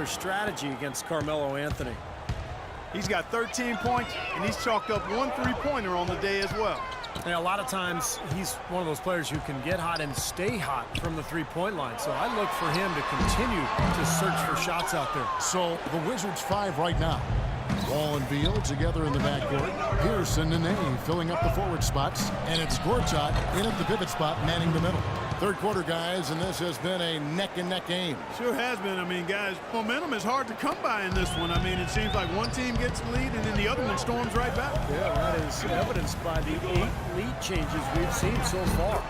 particular strategy against Carmelo Anthony. He's got 13 points, and he's chalked up 1 3-pointer on the day as well. Yeah, a lot of times he's one of those players who can get hot and stay hot from the three-point line. So I look for him to continue to search for shots out there. So the Wizards 5 right now. Wall and Beal together in the backcourt. Pierce and Nene filling up the forward spots. And it's Gortat in at the pivot spot, manning the middle. Third quarter, guys, and this has been a neck-and-neck game. Sure has been. I mean, guys, momentum is hard to come by in this one. I mean, it seems like one team gets the lead and then the other one storms right back. Yeah, that is evidenced by the 8 lead changes we've seen so far.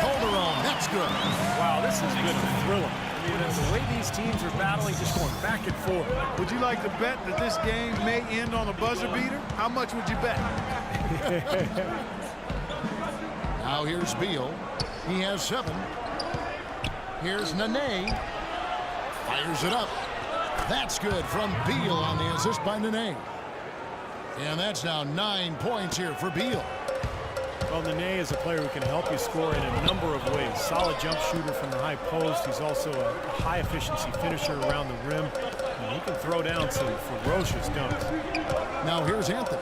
Calderon, that's good. Wow, this has been a thriller. I mean, the way these teams are battling, just going back and forth. Would you like to bet that this game may end on a buzzer beater? How much would you bet? Now here's Beal. He has 7. Here's Nene. Fires it up. That's good from Beal on the assist by Nene. And that's now 9 points here for Beal. Well, Nene is a player who can help you score in a number of ways. Solid jump shooter from the high post. He's also a high-efficiency finisher around the rim. And he can throw down some ferocious dunks. Now here's Anthony.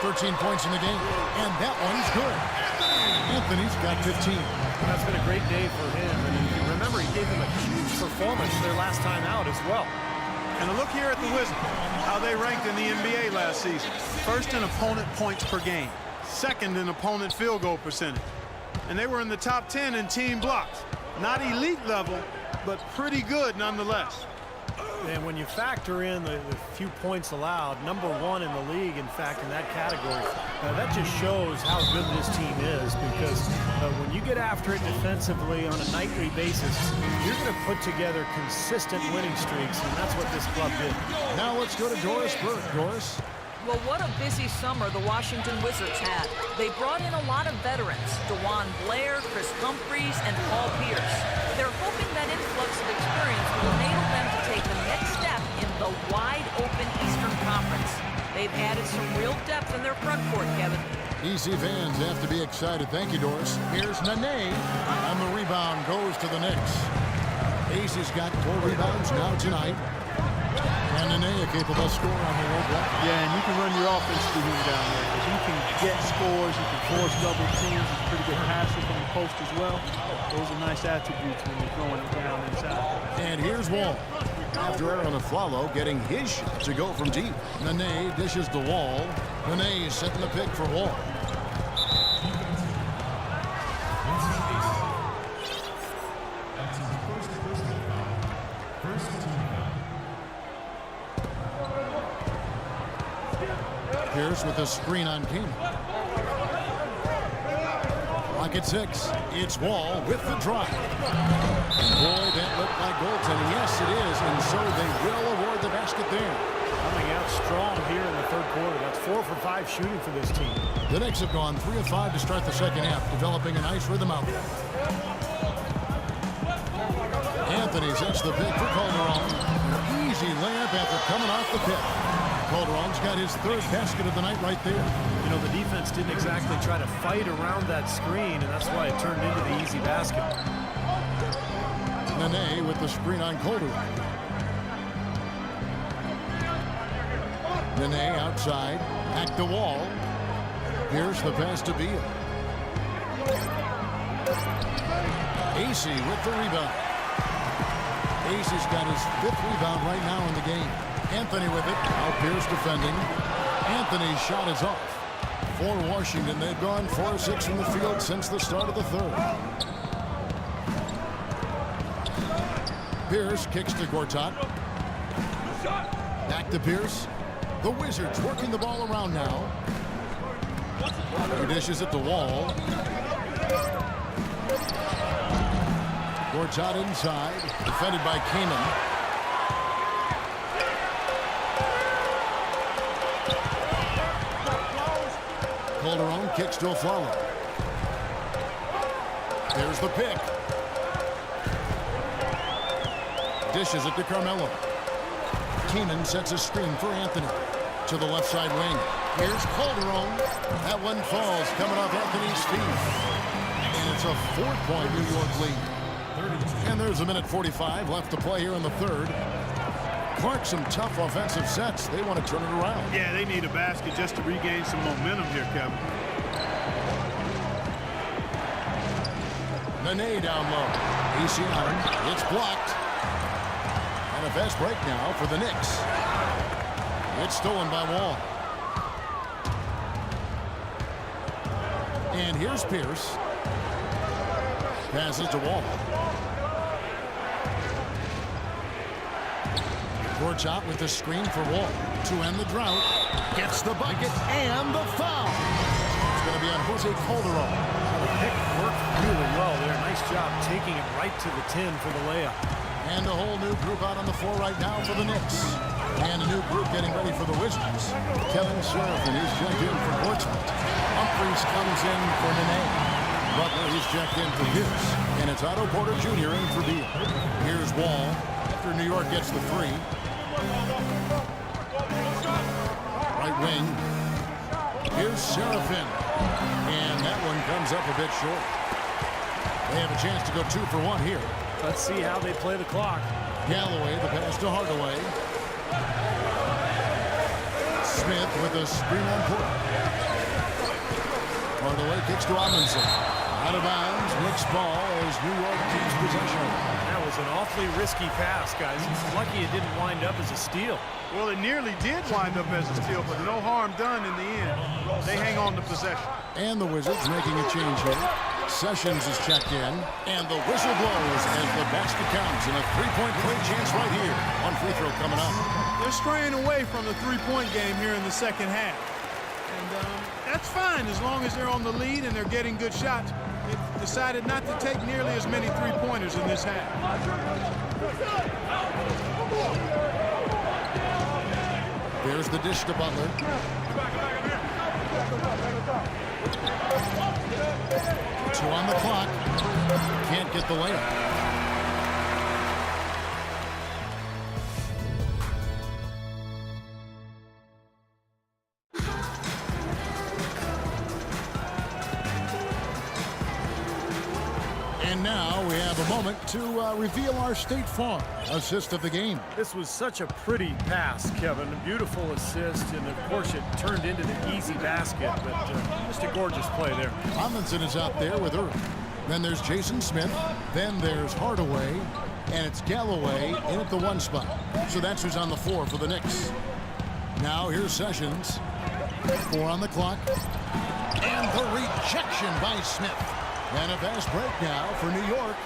13 points in the game. And that one's good. Anthony's got 15. That's been a great day for him. And you remember, he gave them a huge performance their last time out as well. And a look here at the Wizards, how they ranked in the NBA last season. First in opponent points per game. Second in opponent field goal percentage. And they were in the top 10 in team blocks. Not elite level, but pretty good nonetheless. And when you factor in the few points allowed, number 1 in the league, in fact, in that category, that just shows how good this team is, because when you get after it defensively on a nightly basis, you're going to put together consistent winning streaks, and that's what this club did. Now let's go to Doris Burke. Doris? Well, what a busy summer the Washington Wizards had. They brought in a lot of veterans, DeJuan Blair, Chris Humphries, and Paul Pierce. They're hoping that influx of experience will enable them to take the next step in the wide-open Eastern Conference. They've added some real depth in their front court, Kevin. EC fans have to be excited. Thank you, Doris. Here's Nene, and the rebound goes to the Knicks. Ace's got 4 rebounds now tonight. And Nene, a capable scorer on the road block. Yeah, and you can run your offense through him down there. Because you can get scores, you can force double teams. He's a pretty good passer from the post as well. Those are nice attributes when you're throwing it down inside. And here's Wall. After Aaron Aflalo getting his shot to go from deep. Nene dishes the Wall. Nene setting the pick for Wall. Pierce with a screen on King. Rocket 6. It's Wall with the drive. And boy, that looked like goaltending. Yes, it is. And so they will award the basket there. Coming out strong here in the third quarter. That's 4 for 5 shooting for this team. The Knicks have gone 3 of 5 to start the second half, developing a nice rhythm out there. Anthony sets the pick for Calderon. An easy layup after coming off the pick. Calderon's got his 3rd basket of the night right there. You know, the defense didn't exactly try to fight around that screen, and that's why it turned into the easy basket. Nene with the screen on Calderon. Nene outside, back to Wall. Here's the pass to Beal. AC with the rebound. AC's got his 5th rebound right now in the game. Anthony with it. Now Pierce defending. Anthony's shot is off. For Washington, they've gone 4 of 6 from the field since the start of the third. Pierce kicks to Gortat. Back to Pierce. The Wizards working the ball around now. He dishes it to Wall. Gortat inside. Defended by Kaman. Calderon kicks to Aflalo. There's the pick. Dishes it to Carmelo. Keenan sets a screen for Anthony. To the left side wing. Here's Calderon. That one falls coming off Anthony's feet. And it's a 4-point New York lead. And there's a minute 45 left to play here in the third. Clark, some tough offensive sets. They want to turn it around. Yeah, they need a basket just to regain some momentum here, Kevin. Nene down low. AC on him. It's blocked. And a fast break now for the Knicks. It's stolen by Wall. And here's Pierce. Passes to Wall. Gorchot with the screen for Wall to end the drought. Gets the bucket and the foul. It's going to be on Jose Calderon. The pick worked really well there. Nice job taking it right to the 10 for the layup. And a whole new group out on the floor right now for the Knicks. And a new group getting ready for the Wizards. Kevin Seraphin is checked in for Gorchot. Humphries comes in for Nene. Butler, he's checked in for Pierce. And it's Otto Porter Jr. in for Beal. Here's Wall after New York gets the 3. Right wing. Here's Seraphin. And that one comes up a bit short. They have a chance to go 2 for 1 here. Let's see how they play the clock. Galloway, the pass to Hardaway. Smith with a screen on Porter. Hardaway kicks to Amundsen. Out of bounds, Knicks ball as New York keeps possession. That was an awfully risky pass, guys. It's lucky it didn't wind up as a steal. Well, it nearly did wind up as a steal, but no harm done in the end. They hang on to possession. And the Wizards making a change here. Sessions is checked in, and the whistle blows as the basket counts, and a three-point play chance right here. One free throw coming up. They're straying away from the three-point game here in the second half. And that's fine as long as they're on the lead and they're getting good shots. They've decided not to take nearly as many three-pointers in this half. There's the dish to Butler. 2 on the clock. Can't get the layup. And now we have a moment to reveal our State Farm assist of the game. This was such a pretty pass, Kevin. A beautiful assist, and of course it turned into the easy basket, but just a gorgeous play there. Amundsen is out there with her. Then there's Jason Smith. Then there's Hardaway. And it's Galloway in at the 1 spot. So that's who's on the floor for the Knicks. Now here's Sessions. 4 on the clock. And the rejection by Smith. And a fast break now for New York.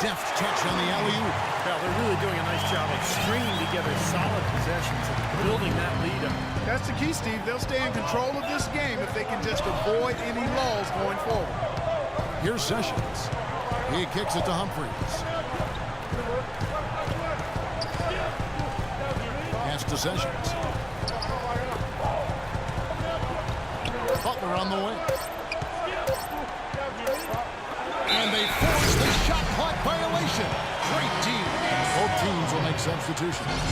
Deft touch on the alley-oop. Well, they're really doing a nice job of stringing together solid possessions and building that lead up. That's the key, Steve. They'll stay in control of this game if they can just avoid any lulls going forward. Here's Sessions. He kicks it to Humphries. Pass to Sessions. Butler on the way. And they force the shot clock violation. Great team. Both teams will make substitutions.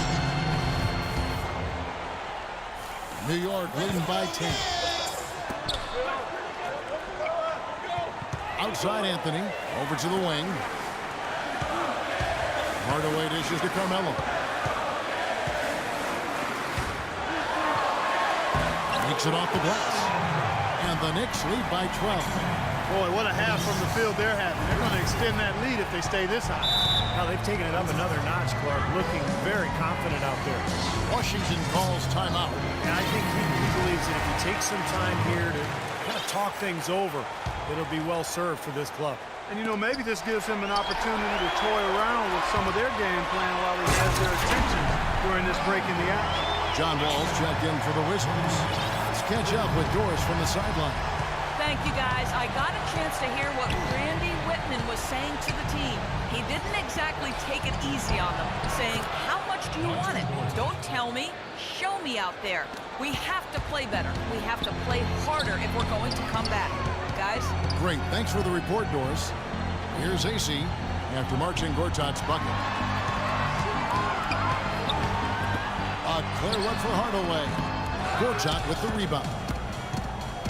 New York leading by 10. Outside Anthony. Over to the wing. Hardaway dishes to Carmelo. Makes it off the glass. And the Knicks lead by 12. Boy, what a half from the field they're having. They're going to extend that lead if they stay this high. Now they've taken it up another notch, Clark, looking very confident out there. Washington calls timeout. And I think he believes that if he takes some time here to kind of talk things over, it'll be well served for this club. And, you know, maybe this gives him an opportunity to toy around with some of their game plan while he has their attention during this break in the action. John Wall's checked in for the Wizards. Let's catch up with Doris from the sideline. Thank you, guys. I got a chance to hear what Randy Whitman was saying to the team. He didn't exactly take it easy on them, saying, how much do you want it? Don't tell me. Show me out there. We have to play better. We have to play harder if we're going to come back. Guys? Great. Thanks for the report, Doris. Here's AC after marching Gortat's bucket. A clear one for Hardaway. Gortat with the rebound.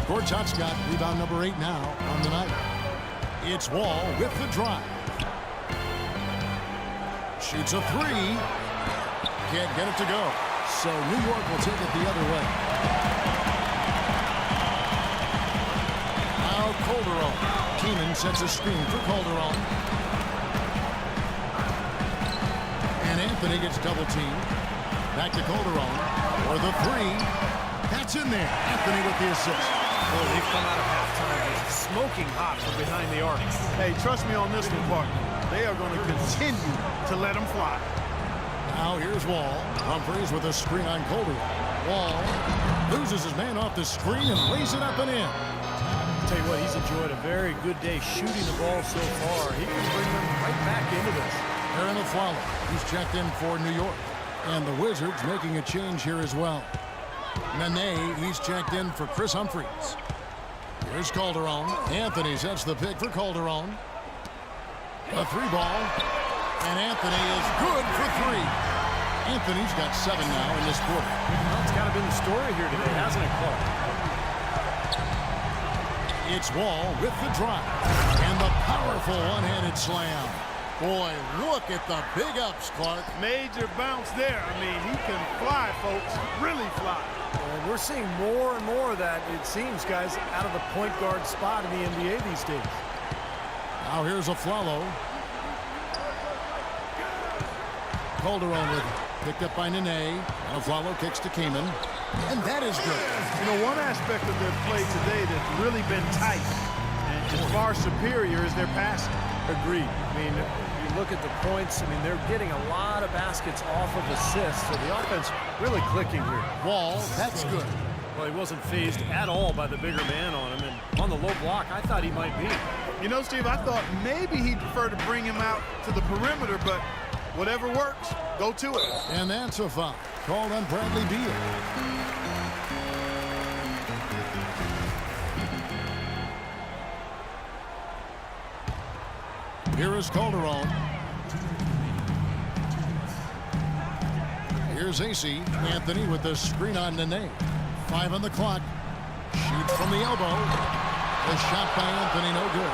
Gortat's got rebound number 8 now on the night. It's Wall with the drive. Shoots a 3. can't get it to go. So New York will take it the other way. Now Calderon. Keenan sets a screen for Calderon. And Anthony gets double teamed. Back to Calderon. For the three. That's in there. Anthony with the assist. Boy, they've come out of halftime smoking hot from behind the arc. Hey, trust me on this one, partner. They are going to continue to let them fly. Now here's Wall. Humphries with a screen on Calderon. Wall loses his man off the screen and lays it up and in. I'll tell you what, he's enjoyed a very good day shooting the ball so far. He can bring them right back into this. Aaron Aflalo, who's checked in for New York. And the Wizards making a change here as well. Nene, he's checked in for Chris Humphries. Here's Calderon. Anthony sets the pick for Calderon. A three ball. And Anthony is good for three. Anthony's got 7 now in this quarter. Well, it's got to be the story here today, hasn't it, Clark? It's Wall with the drive. And the powerful one-handed slam. Boy, look at the big ups, Clark. Major bounce there. I mean, he can fly, folks. Really fly. And we're seeing more and more of that, it seems, guys, out of the point guard spot in the NBA these days. Now here's Aflalo. Calderon with it. Picked up by Nene. And Aflalo kicks to Kaman. And that is good. You know, one aspect of their play today that's really been tight and is far superior is their passing. Agreed. I mean, you look at the points, I mean, they're getting a lot of baskets off of assists, so the offense really clicking here. Wall, that's good. Well, he wasn't fazed at all by the bigger man on him, and on the low block, I thought he might be. You know, Steve, I thought maybe he'd prefer to bring him out to the perimeter, but whatever works, go to it. And that's a foul called on Bradley Beal. Here is Calderon. Here's AC. Anthony with the screen on Nene. 5 on the clock. Shoots from the elbow. A shot by Anthony, no good.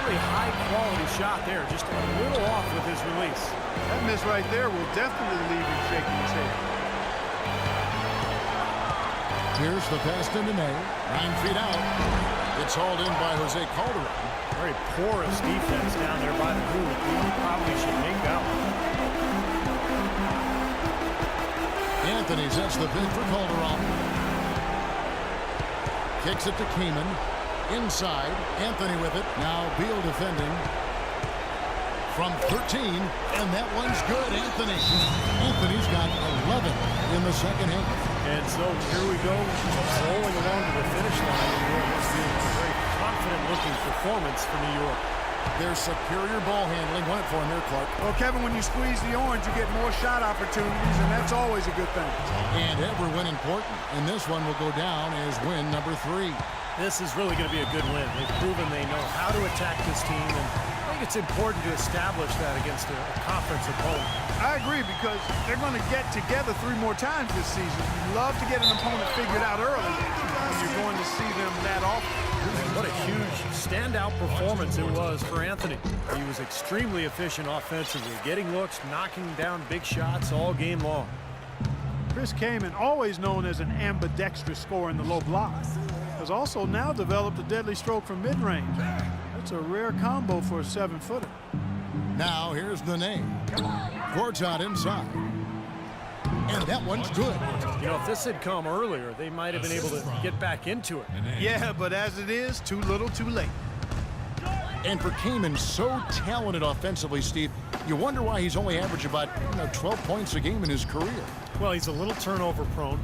Really high-quality shot there, just a little off with his release. That miss right there will definitely leave him shaking his head. Here's the pass to Nene. 9 feet out. It's hauled in by Jose Calderon. Very porous defense down there by the hoop. He probably should make that one. Anthony sets the pick for Calderon. Kicks it to Kaman. Inside. Anthony with it. Now Beal defending. From 13. And that one's good. Anthony. Anthony's got 11 in the second half. And so here we go, rolling along to the finish line. And it must be a very confident-looking performance for New York. Their superior ball handling went for him here, Clark. Well, Kevin, when you squeeze the orange, you get more shot opportunities, and that's always a good thing. And every win important. And this one will go down as win number 3. This is really going to be a good win. They've proven they know how to attack this team, and I think it's important to establish that against a conference opponent. I agree, because they're going to get together 3 more times this season. You love to get an opponent figured out early, and you're going to see them that often. And what a huge standout performance it was for Anthony. He was extremely efficient offensively, getting looks, knocking down big shots all game long. Chris Kaman, always known as an ambidextrous scorer in the low block, has also now developed a deadly stroke from mid-range. That's a rare combo for a 7-footer. Now here's the name. Court's out inside. And that one's good. You know, if this had come earlier, they might have been able to get back into it. Yeah, but as it is, too little, too late. And for Kaman, so talented offensively, Steve, you wonder why he's only averaged about 12 points a game in his career. Well, he's a little turnover prone.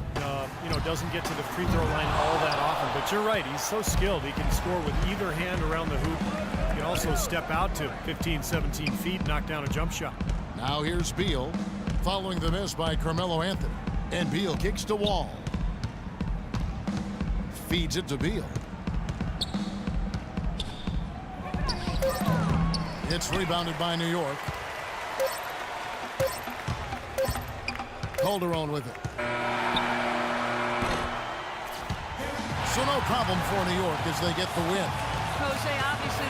Doesn't get to the free throw line all that often. But you're right, he's so skilled. He can score with either hand around the hoop. He can also step out to 15, 17 feet, knock down a jump shot. Now here's Beal, following the miss by Carmelo Anthony. And Beal kicks to Wall. Feeds it to Beal. It's rebounded by New York. Calderon with it. So no problem for New York as they get the win. Jose, obviously